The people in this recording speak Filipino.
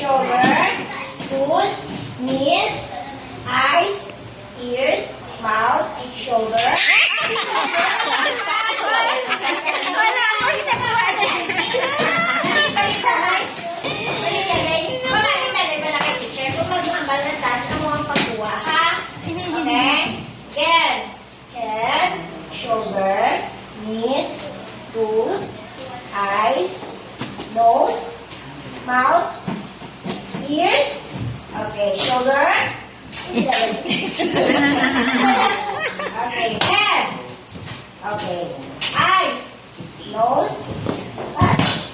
shoulder, toes, knees, eyes, ears, mouth, shoulder. Wala ako ginagawa na. Okay? Head, shoulder, knees, toes, eyes, nose, mouth, ears. Okay, shoulder. Okay, head. Okay, eyes, nose, touch.